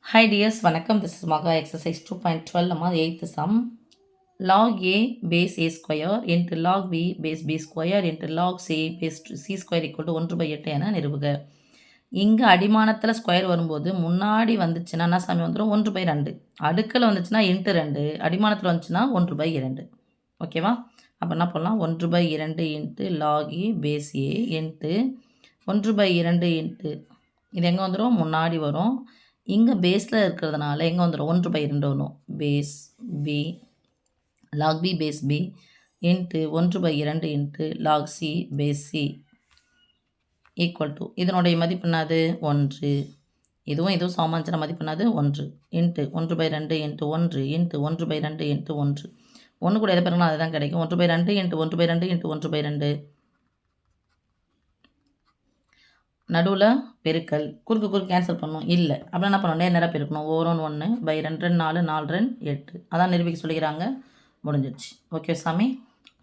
Hi dears, வணக்கம். This is Maga exercise 2.12 நம்ம 8th sum. Log a base a square into log b base b square into log c base c square equal to 1/8 என நிறுவுக. இங்கே அடிமானத்தில் square வரும்போது முன்னாடி வந்துச்சுன்னா என்ன சாமி வந்துடும் 1/2. அடுக்கில் வந்துச்சுன்னா இன்ட்டு 2, அடிமானத்தில் வந்துச்சுன்னா 1/2. ஓகேவா? அப்போ என்ன பண்ணலாம் 1/2 into lock A base A into 1/2 into இது எங்கே வந்துடும் முன்னாடி வரும். இங்கே பேஸில் இருக்கிறதுனால எங்கே வந்துடும் 1/2 வரும். Base B log B base B into 1/2 into log C base C equal to இதனுடைய மதிப்பு என்னது 1. இதுவும் சமமான மதிப்பு என்னது 1 இன்ட்டு 1/2 இன்ட்டு 1 இன்ட்டு 1/2 இன்ட்டு 1 ஒன்று கூட எதை பெருங்கன்னா அதுதான் கிடைக்கும். 1/2 இன்ட்டு 1/2 இன்ட்டு 1/2 நடுவில் பெருக்கல் குறுக்கு கேன்சல் பண்ணணும் இல்லை அப்படின்னா என்ன பண்ணணும் நேராக பெருக்கணும். 1/1 4 4 8 அதான் நிரூபிக்க சொல்லிக்கிறாங்க. முடிஞ்சிடுச்சு. ஓகே சாமி.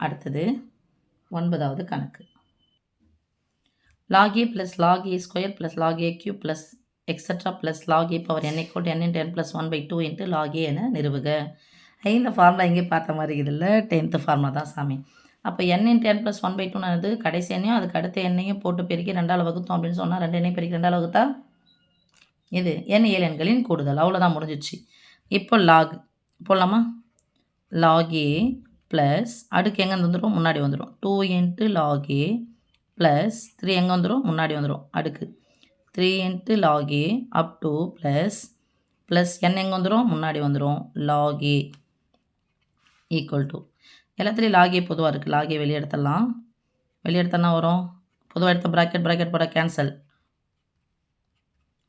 அடுத்தது 9வது கணக்கு. log a plus log a square plus log a cube plus etc plus log a power n equal to n into n plus 1/2 into log a என நிறுவுக. இந்த ஃபார்முலா இங்கே பார்த்த மாதிரி இதில் 10th ஃபார்முலா தான் சாமி. அப்போ n into n plus 1/2 கடைசி எண்ணையும் அதுக்கு அடுத்த எண்ணையும் போட்டு பெருக்கி 2ஆல் வகுத்தோம் அப்படின்னு சொன்னால் 2 எண்ணையும் பெருக்கி 2ஆல் வகுத்தா இது n 7 எண்களின் கூடுதல். அவ்வளோதான், முடிஞ்சிச்சு. இப்போ லாக் போடலாமா? லாக் ஏ ப்ளஸ் அடுக்கு எங்கே வந்துடும் முன்னாடி வந்துடும் 2 இன்ட்டு லாக் ஏ ப்ளஸ் 3 எங்கே வந்துடும் முன்னாடி வந்துடும் அடுக்கு 3 into log A up to plus n எங்கே வந்துடும் முன்னாடி வந்துடும் லாக் ஏ ஈக்குவல் டு எல்லாத்துலேயும் லாகே பொதுவாக இருக்குது. லாகே வெளியே எடுத்துடலாம். வெளியே எடுத்தோன்னா வரும் பொதுவாக எடுத்த ப்ராக்கெட் போட கேன்சல்.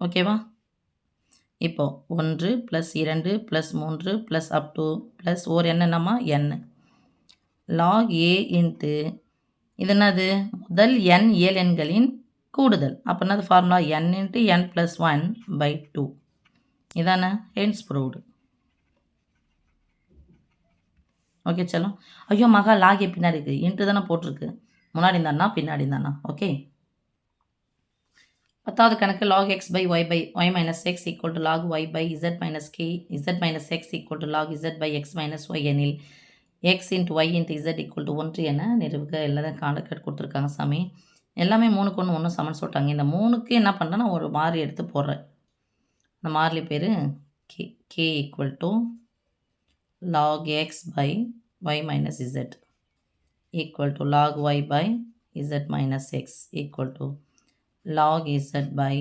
ஓகேவா? இப்போது 1 + 2 + 3 ப்ளஸ் அப் டு ப்ளஸ் ஒரு என்னம்மா n லாக் ஏ இன்ட்டு இது என்னது முதல் n 7 எண்களின் கூடுதல். அப்போ என்னது ஃபார்முலா n இன்ட்டு n + 1/2 இதானே ஹென்ஸ் ப்ரூவ்டு. ஓகே செல்லம். ஐயோ மகா லாகே பின்னாடி இருக்குது இன்ட்டு தானே போட்டிருக்கு. முன்னாடி இருந்தானா பின்னாடி இருந்தானா? ஓகே. 10வது கணக்கு log x by y by y minus x equal to log y by z minus k z minus x equal to log z by x minus y எனில் x into y into z equal to 1 என நிறுவுக. எல்லாரும் contact கொடுத்துருக்காங்க சாமி. எல்லாமே 3க்கு 1 ஒன்று சமன் சொல்லிட்டாங்க. இந்த 3க்கு என்ன பண்ணுறேன் நான் ஒரு மாறி எடுத்து போடுறேன். அந்த மாறிலி பேர் k equal to log x by y minus z equal to log y by z minus x equal to log z by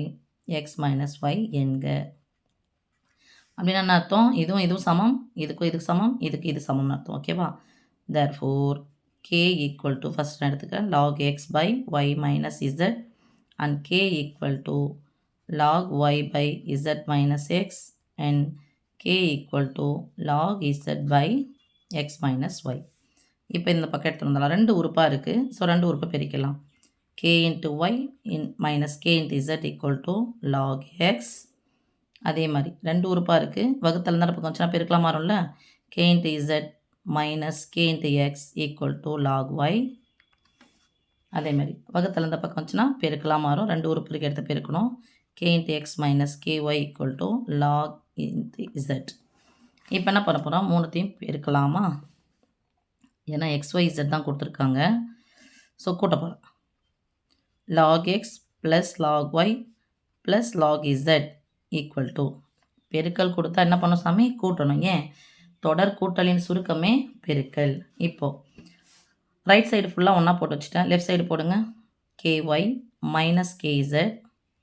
x minus y என்க. அப்படின்னா என்ன அர்த்தம்? இதுவும் சமம், இதுக்கு சமம், இது சமம்னு அர்த்தம். ஓகேவா? therefore k equal to first நான் எடுத்துக்கிறேன் log x by y minus z and k equal to log y by z minus x and k equal to log z by x minus y. இப்போ இந்த பக்கம் எடுத்து வந்தாலும் 2 உறுப்பாக இருக்குது. So 2 உறுப்பை பிரிக்கலாம். k into y minus k into z equal to log x. அதே மாதிரி 2 உறுப்பாக இருக்குது. வகுத்தல் தான் பக்கம் வச்சுனா பெருக்கலாம் மாறும்ல. k into z minus k into x equal to log y. அதே மாதிரி வகுத்தல் இந்த பக்கம் வச்சுனா பெருக்கலாம் மாறும். 2 உறுப்புக்கு எடுத்து பெருக்கணும். k into x minus ky equal to log into z. இப்போ என்ன பண்ண போகிறோம்? 3த்தையும் பெருக்கலாமா? ஏன்னா xyz தான் கொடுத்துருக்காங்க. ஸோ கூட்ட போகிறோம். log x plus log y plus log z equal to பெருக்கல் கொடுத்தா என்ன பண்ணணும் சாமி? கூட்டணும். ஏன்? தொடர் கூட்டலின் சுருக்கமே பெருக்கல். இப்போது ரைட் சைடு ஃபுல்லாக ஒன்றா போட்டு வச்சுட்டேன். லெஃப்ட் சைடு போடுங்க. ky minus kz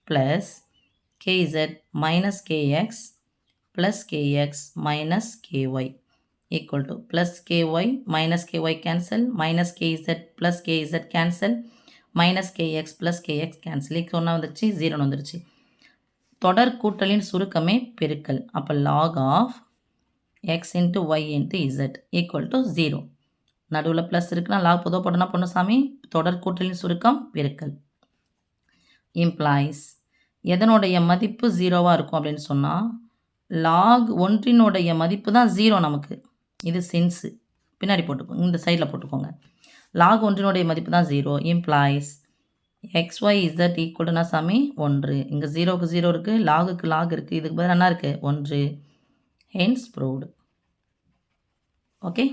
plus kz minus kx plus kx minus ky equal to plus ky minus ky cancel minus kz plus kz cancel minus kx plus kx cancel. இப்போ ஒன்றா வந்துருச்சு, 0 வந்துருச்சு. தொடர் கூட்டலின் சுருக்கமே பெருக்கல். அப்போ log of x into y into z equal to 0. நடுவில் plus இருக்குன்னா lock பொதுவாக போட்டோன்னா பொண்ணு சாமி தொடர் கூட்டலின் சுருக்கம் பெருக்கல். இம்ப்ளாய்ஸ் எதனுடைய மதிப்பு 0வாக இருக்கும் அப்படின்னு சொன்னால் லாக் 1னுடைய மதிப்பு தான் 0 நமக்கு. இது சென்ஸு பின்னாடி போட்டுக்கோங்க, இந்த சைடில் போட்டுக்கோங்க. லாக் 1னுடைய மதிப்பு தான் 0. இம்ப்ளாய்ஸ் xy z ஈக்குவல்னா சாமி 1. இங்கே 0க்கு 0 இருக்குது, லாகுக்கு லாக் இருக்குது. இதுக்கு பதிலாக என்ன இருக்குது? 1. Hence proved. ஓகே.